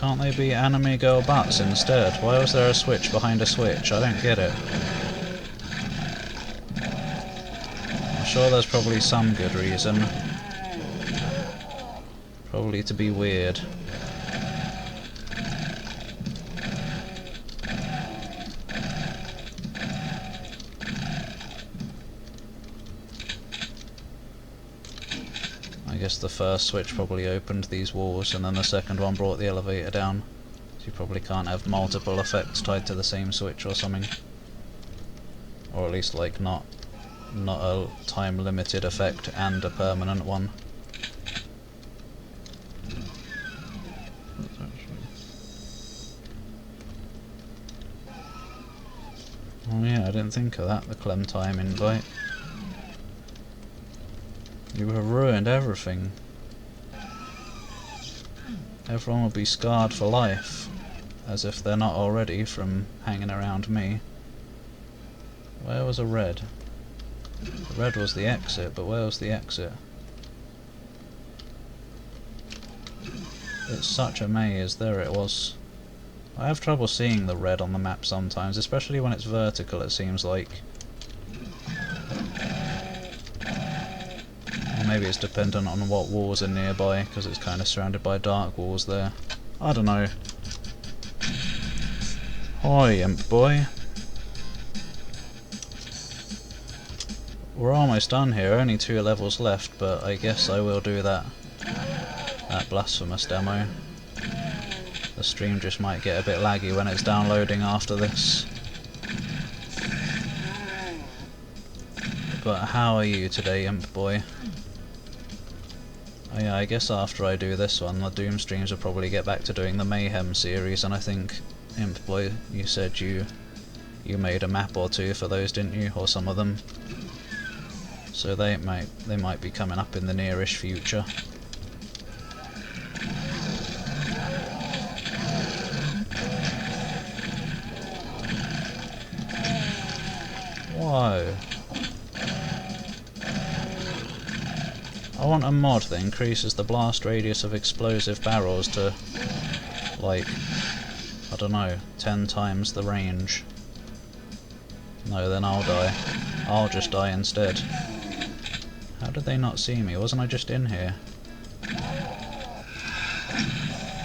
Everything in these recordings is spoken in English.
Can't they be anime girl butts instead? Why was there a switch behind a switch? I don't get it. I'm sure there's probably some good reason. Probably to be weird. I guess the first switch probably opened these walls and then the second one brought the elevator down. So you probably can't have multiple effects tied to the same switch or something. Or at least like not a time limited effect and a permanent one. Oh yeah, I didn't think of that, the Clementine invite. You have ruined everything. Everyone will be scarred for life. As if they're not already from hanging around me. Where was a red? The red was the exit, but where was the exit? It's such a maze, there it was. I have trouble seeing the red on the map sometimes, especially when it's vertical it seems like. Or maybe it's dependent on what walls are nearby, because it's kind of surrounded by dark walls there. I don't know. Hi, imp boy. We're almost done here, only 2 levels left, but I guess I will do that blasphemous demo. The stream just might get a bit laggy when it's downloading after this. But how are you today, imp boy? Oh yeah, I guess after I do this one, the Doom streams will probably get back to doing the Mayhem series, and I think, imp boy, you said you made a map or 2 for those, didn't you? Or some of them. So they might be coming up in the nearish future. Whoa. I want a mod that increases the blast radius of explosive barrels to, like, I don't know, 10 times the range. No, then I'll die. I'll just die instead. How did they not see me? Wasn't I just in here? I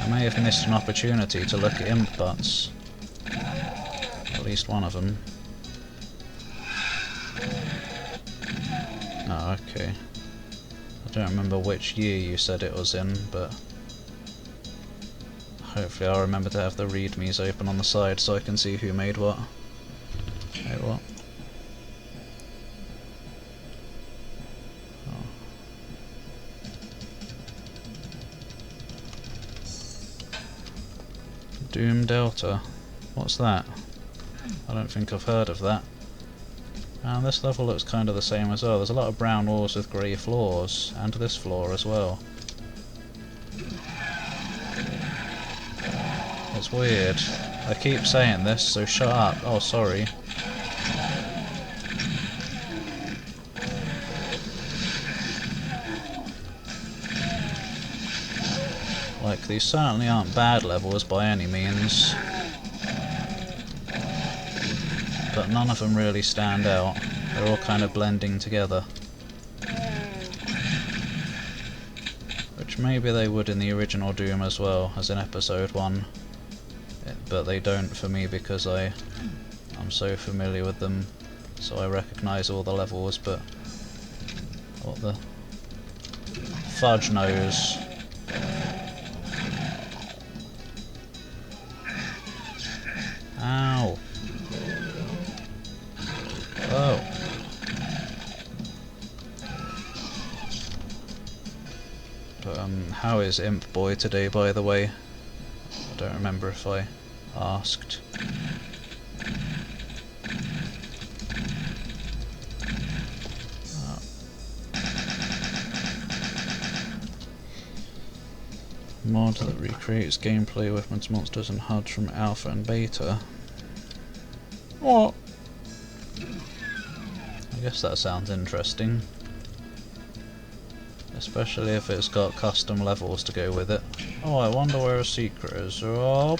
may have missed an opportunity to look at imp butts. At least one of them. Oh, okay. I don't remember which year you said it was in, but hopefully I'll remember to have the readmes open on the side so I can see who made what. Made what? Oh. Doom Delta. What's that? I don't think I've heard of that. And this level looks kind of the same as well. There's a lot of brown walls with grey floors, and this floor as well. It's weird. I keep saying this, so shut up. Oh, sorry. Like, these certainly aren't bad levels by any means. But none of them really stand out. They're all kind of blending together. Which maybe they would in the original Doom as well, as in episode 1. But they don't for me because I'm so familiar with them, so I recognise all the levels, but what the fudge knows. Ow. Oh. But how is Imp Boy today, by the way? I don't remember if I asked. Mod that recreates gameplay, weapons, monsters and HUDs from Alpha and Beta. What? I guess that sounds interesting. Especially if it's got custom levels to go with it. Oh, I wonder where a secret is. Oh.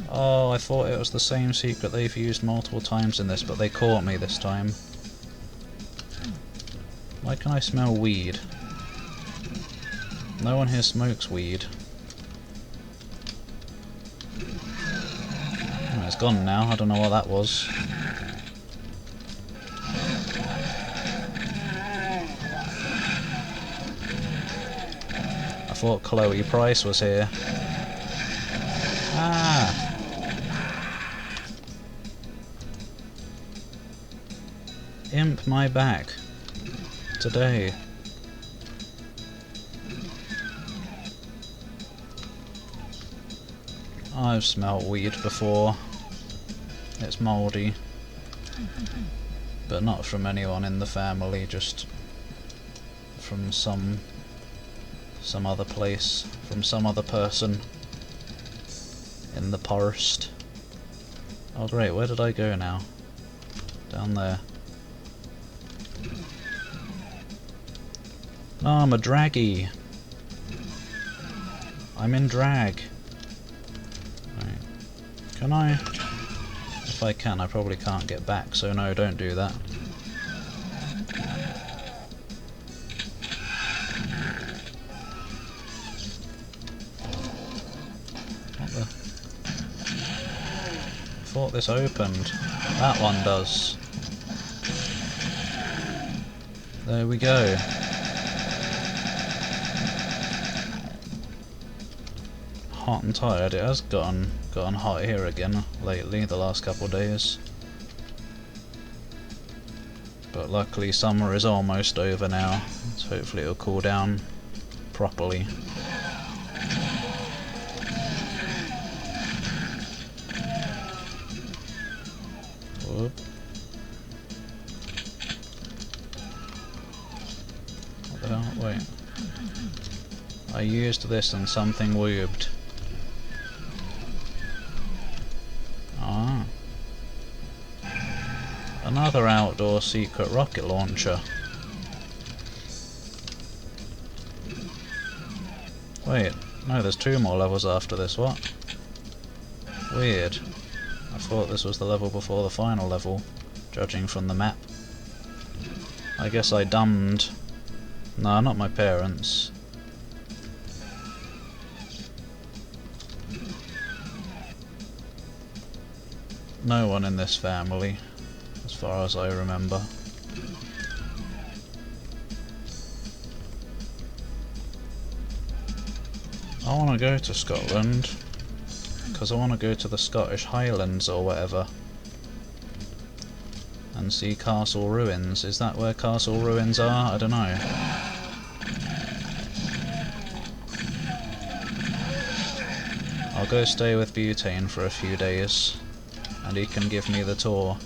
Oh, I thought it was the same secret they've used multiple times in this, but they caught me this time. Why can I smell weed? No one here smokes weed. Oh, it's gone now. I don't know what that was. I thought Chloe Price was here. Ah! Imp my back. Today. I've smelt weed before. It's mouldy. But not from anyone in the family, just from some other place, from some other person in the forest. Oh great, where did I go now? Down there. No, I'm a draggy. I'm in drag. Right. Can I? If I can, I probably can't get back, so no, don't do that. What the? I thought this opened. That one does. There we go. Hot and tired. It has gotten hot here again lately, the last couple of days. But luckily summer is almost over now, so hopefully it'll cool down properly. Whoop. What the hell? Wait. I used this and something whooped. Ah. Another outdoor secret rocket launcher. Wait, no, there's 2 more levels after this, what? Weird. I thought this was the level before the final level, judging from the map. I guess I dumbed. No, not my parents. No one in this family, as far as I remember. I want to go to Scotland, because I want to go to the Scottish Highlands or whatever, and see Castle Ruins. Is that where Castle Ruins are? I don't know. I'll go stay with Butane for a few days, and he can give me the tour.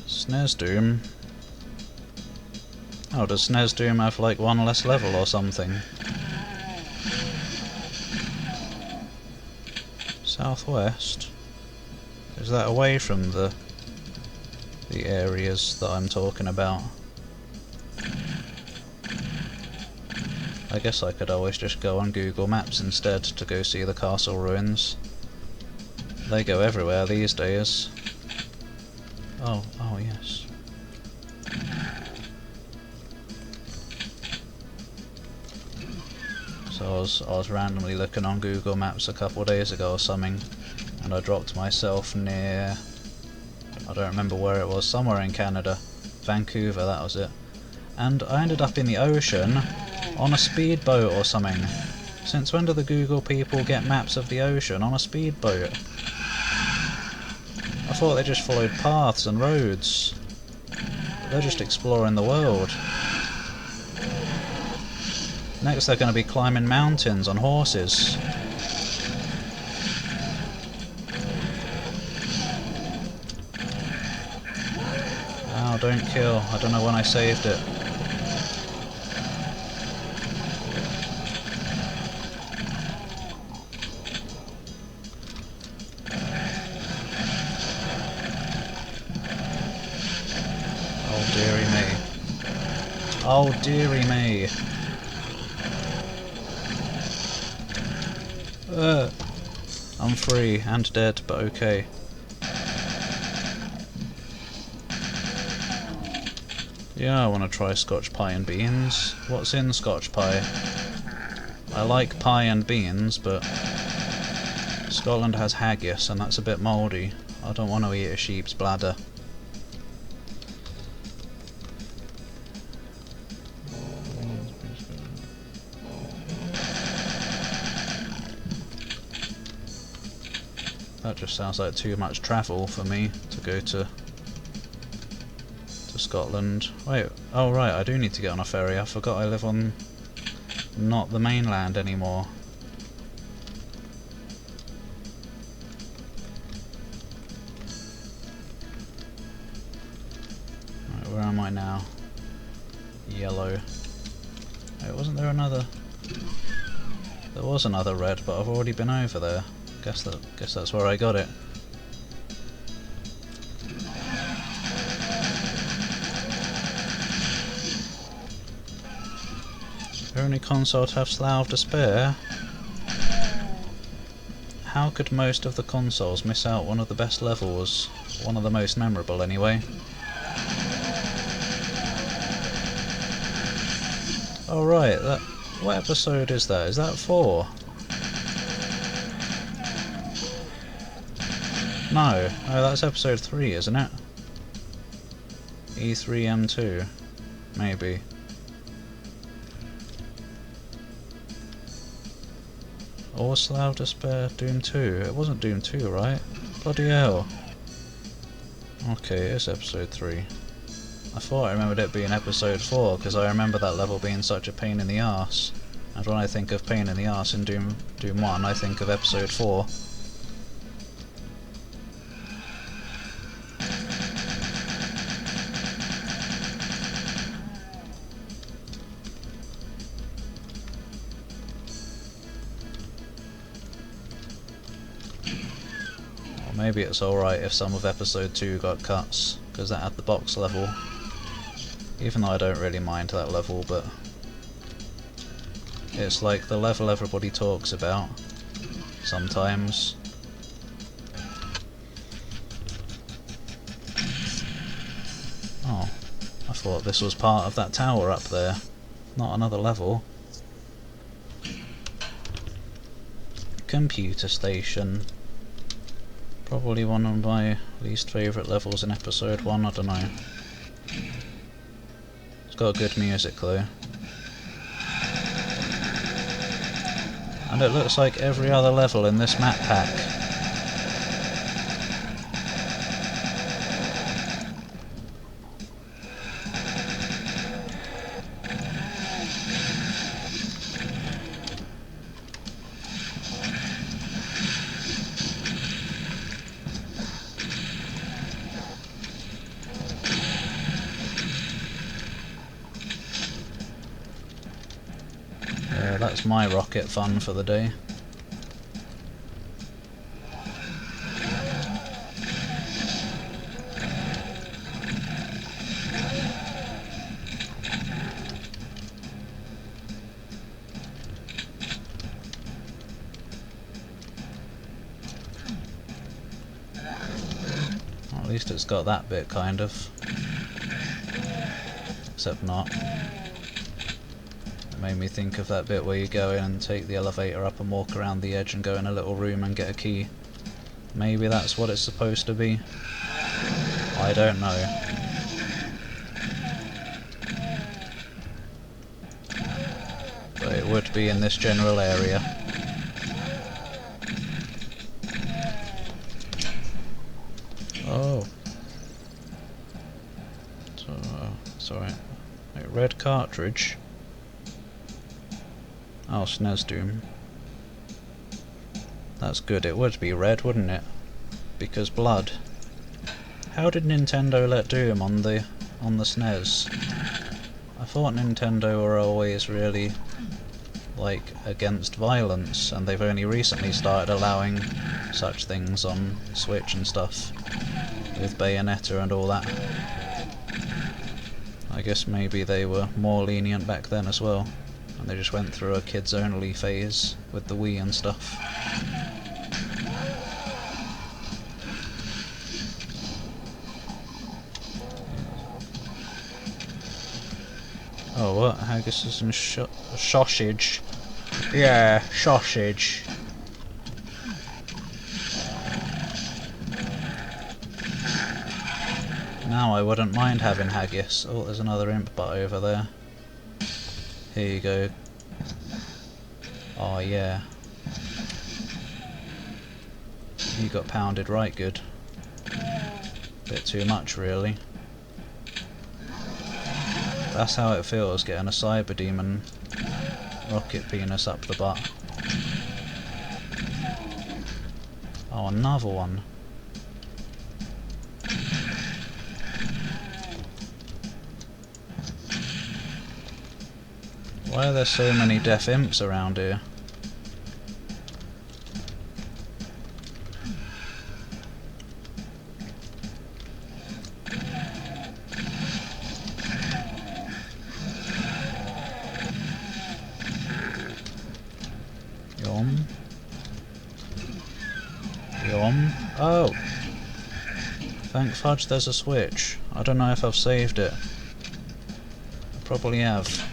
Snesdoom? Oh, does Snesdoom have like 1 less level or something? Southwest? Is that away from the areas that I'm talking about? I guess I could always just go on Google Maps instead to go see the castle ruins. They go everywhere these days. Oh yes. So I was randomly looking on Google Maps a couple of days ago or something, and I dropped myself near, I don't remember where it was, somewhere in Canada. Vancouver, that was it. And I ended up in the ocean on a speedboat or something. Since when do the Google people get maps of the ocean on a speedboat? I thought they just followed paths and roads. They're just exploring the world. Next they're going to be climbing mountains on horses. Ow, don't kill. I don't know when I saved it. Oh dearie me. I'm free and dead, but okay. Yeah, I want to try Scotch pie and beans. What's in Scotch pie? I like pie and beans, but Scotland has haggis and that's a bit mouldy. I don't want to eat a sheep's bladder. That just sounds like too much travel for me to go to Scotland. Wait, oh right, I do need to get on a ferry. I forgot I live on not the mainland anymore. Right, where am I now? Yellow. Wait, wasn't there another? There was another red, but I've already been over there. Guess that's where I got it. Only console to have Slough to spare? How could most of the consoles miss out one of the best levels? One of the most memorable anyway. Oh right, what episode is that? Is that 4? No, that's episode 3, isn't it? E3M2, maybe. Or Slough to spare, Doom 2. It wasn't Doom 2, right? Bloody hell. Okay, it's episode 3. I thought I remembered it being episode 4, because I remember that level being such a pain in the arse. And when I think of pain in the arse in Doom 1, I think of episode 4. Maybe it's alright if some of episode 2 got cuts, because that had the box level. Even though I don't really mind that level, but it's like the level everybody talks about sometimes. Oh, I thought this was part of that tower up there, not another level. Computer station. Probably one of my least favourite levels in episode 1, I don't know. It's got good music though. And it looks like every other level in this map pack. That's my rocket fun for the day. Well, at least it's got that bit, kind of. Except not. Made me think of that bit where you go in and take the elevator up and walk around the edge and go in a little room and get a key. Maybe that's what it's supposed to be. I don't know. But it would be in this general area. Oh. So, sorry. Wait, red cartridge. Oh, SNES Doom. That's good. It would be red, wouldn't it? Because blood. How did Nintendo let Doom on the SNES? I thought Nintendo were always really, like, against violence, and they've only recently started allowing such things on Switch and stuff, with Bayonetta and all that. I guess maybe they were more lenient back then as well, and they just went through a kids only phase with the Wii and stuff. Oh, what? Haggis and sausage. Yeah, sausage. Now I wouldn't mind having haggis. Oh, there's another imp butt over there. Here you go. Oh yeah. You got pounded right good. Bit too much really. That's how it feels getting a cyber demon rocket penis up the butt. Oh, another one. Why are there so many deaf imps around here? Yum. Yum. Oh! Thank fudge there's a switch. I don't know if I've saved it. I probably have.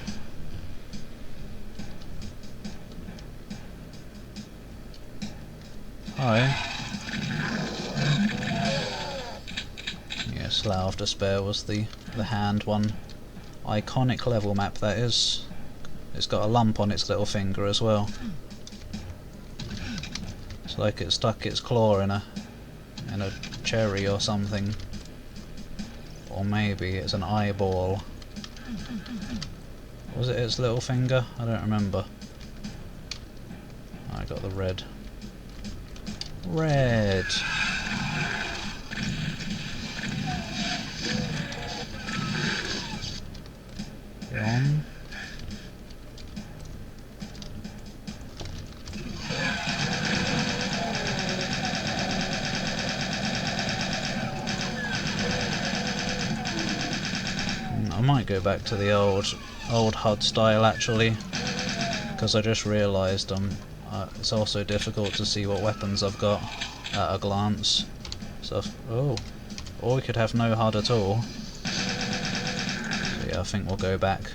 Hi. Yeah, Slough of Despair was the hand one. Iconic level map that is. It's got a lump on its little finger as well. It's like it stuck its claw in a cherry or something. Or maybe it's an eyeball. Was it its little finger? I don't remember. I got the red. Red. One. I might go back to the old HUD style actually, because I just realised it's also difficult to see what weapons I've got at a glance. So, or we could have no HUD at all. So yeah, I think we'll go back.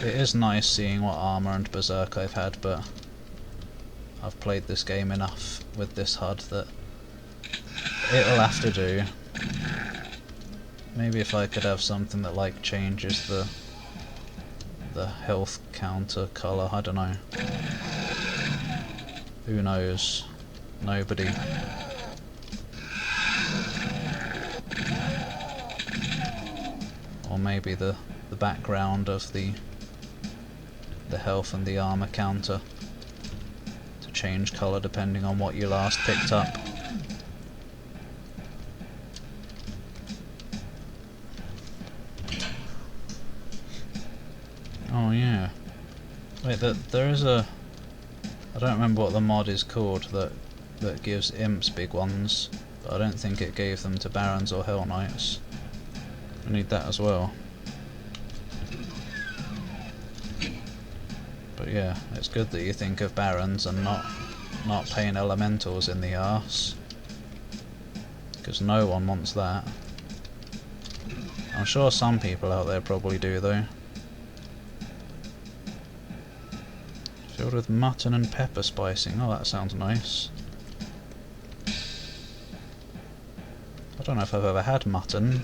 It is nice seeing what armour and berserk I've had, but I've played this game enough with this HUD that it'll have to do. Maybe if I could have something that like changes the health counter colour, I don't know. Who knows? Nobody. Or maybe the background of the health and the armour counter to change colour depending on what you last picked up. Oh yeah. Wait, there is a... I don't remember what the mod is called that gives imps big ones, but I don't think it gave them to Barons or Hell Knights. I need that as well. But yeah, it's good that you think of Barons and not paying elementals in the arse, because no one wants that. I'm sure some people out there probably do though. Filled with mutton and pepper spicing. Oh, that sounds nice. I don't know if I've ever had mutton.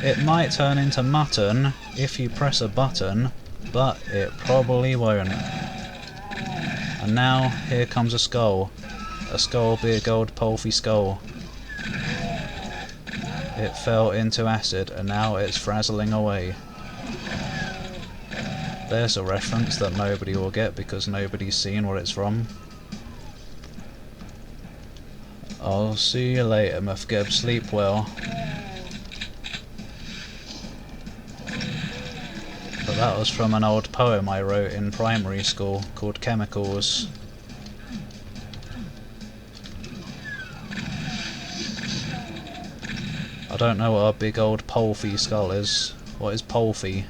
It might turn into mutton if you press a button, but it probably won't. And now, here comes a skull. A skull be a gold pulpy skull. It fell into acid and now it's frazzling away. There's a reference that nobody will get because nobody's seen what it's from. I'll see you later, Mufgeb. Sleep well. But that was from an old poem I wrote in primary school called Chemicals. I don't know what a big old Polphy skull is. What is Polphy?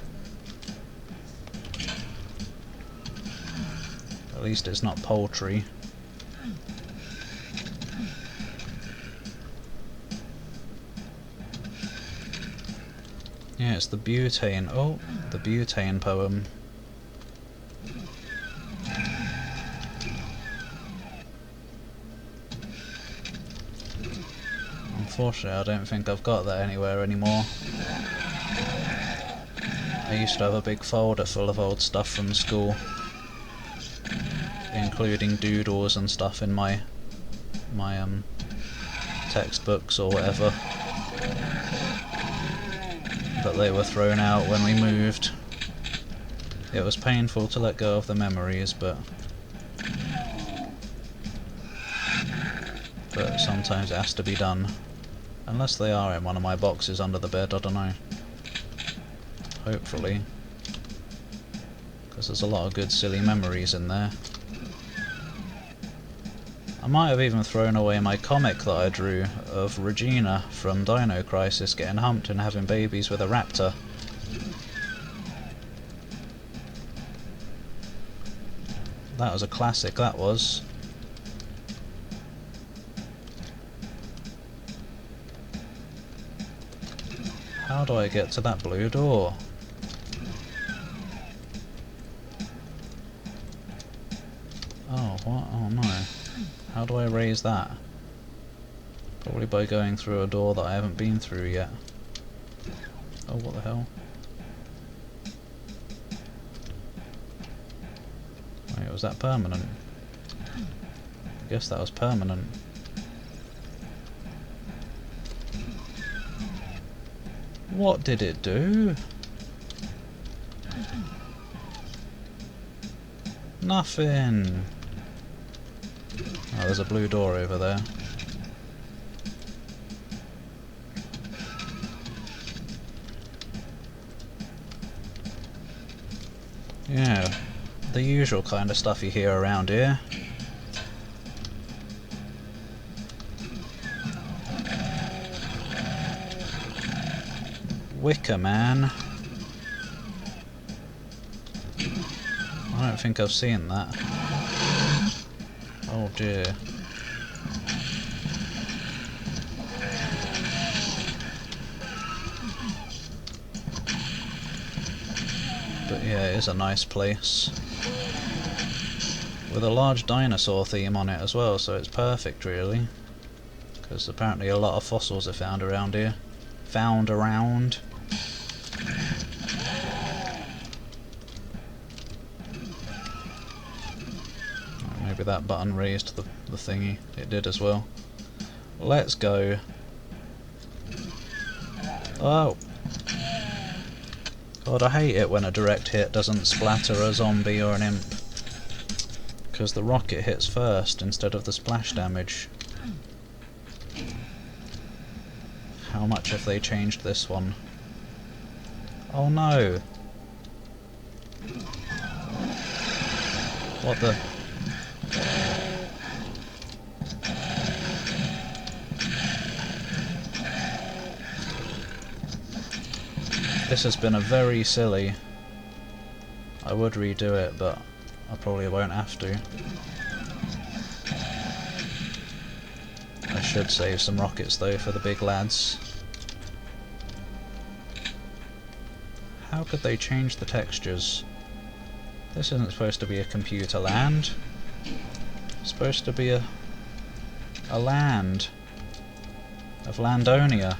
At least it's not poultry. Yeah, it's the butane. Oh, the butane poem. Unfortunately, I don't think I've got that anywhere anymore. I used to have a big folder full of old stuff from school, including doodles and stuff in my textbooks or whatever. But they were thrown out when we moved. It was painful to let go of the memories, but sometimes it has to be done. Unless they are in one of my boxes under the bed, I don't know. Hopefully. Because there's a lot of good silly memories in there. I might have even thrown away my comic that I drew of Regina from Dino Crisis getting humped and having babies with a raptor. That was a classic, that was. How do I get to that blue door? Oh, what? Oh no. How do I raise that? Probably by going through a door that I haven't been through yet. Oh, what the hell? Wait, was that permanent? I guess that was permanent. What did it do? Nothing! Oh, there's a blue door over there. Yeah, the usual kind of stuff you hear around here. Wicker Man. I don't think I've seen that. Oh dear. But yeah, it is a nice place. With a large dinosaur theme on it as well, so it's perfect really. Because apparently a lot of fossils are found around here. Found around. Maybe that button raised the thingy. It did as well. Let's go. Oh! God, I hate it when a direct hit doesn't splatter a zombie or an imp. Because the rocket hits first instead of the splash damage. How much have they changed this one? Oh no! What the... This has been a very silly... I would redo it, but I probably won't have to. I should save some rockets though for the big lads. How could they change the textures? This isn't supposed to be a computer land. It's supposed to be a land of Landonia.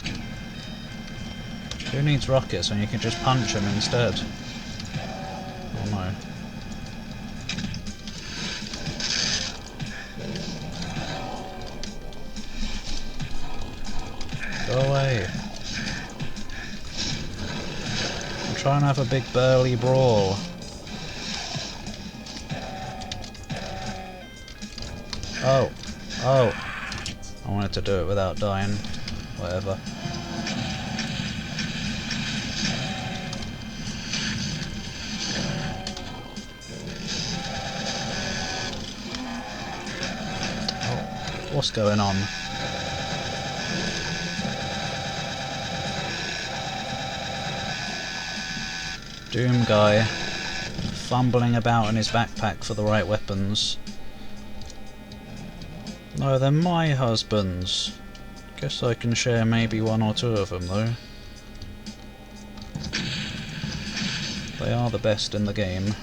Who needs rockets when you can just punch them instead? Oh no. Go away. I'm trying to have a big burly brawl. Oh. Oh. I wanted to do it without dying. Whatever. Oh. What's going on? Doom guy fumbling about in his backpack for the right weapons. No, they're my husbands. Guess I can share maybe one or two of them though. They are the best in the game.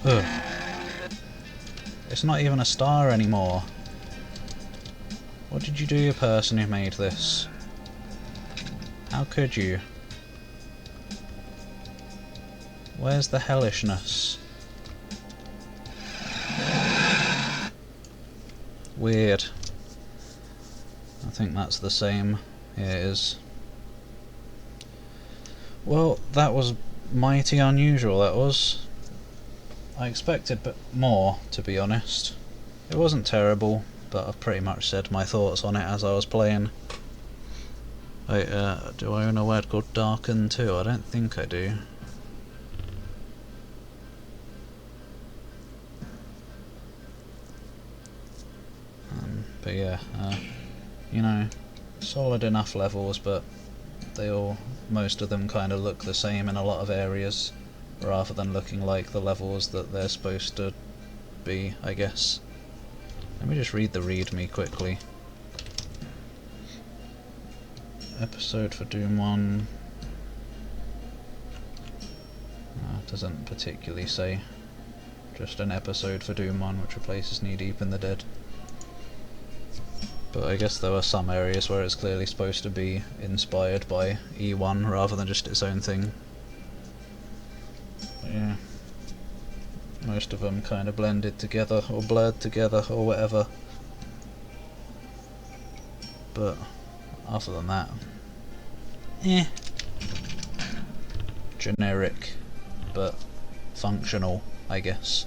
Ugh. It's not even a star anymore. What did you do, person who made this? How could you? Where's the hellishness? Weird. I think that's the same. Yeah, it is. Well, that was mighty unusual, that was. I expected more, to be honest. It wasn't terrible, but I've pretty much said my thoughts on it as I was playing. Wait, do I own a word called Darken too? I don't think I do. But yeah, you know, solid enough levels, but most of them kind of look the same in a lot of areas, rather than looking like the levels that they're supposed to be, I guess. Let me just read the README quickly. Episode for Doom 1. It doesn't particularly say. Just an episode for Doom 1 which replaces Knee Deep in the Dead. But I guess there were some areas where it's clearly supposed to be inspired by E1 rather than just its own thing. But yeah. Most of them kind of blended together, or blurred together, or whatever. But other than that, generic, but functional, I guess.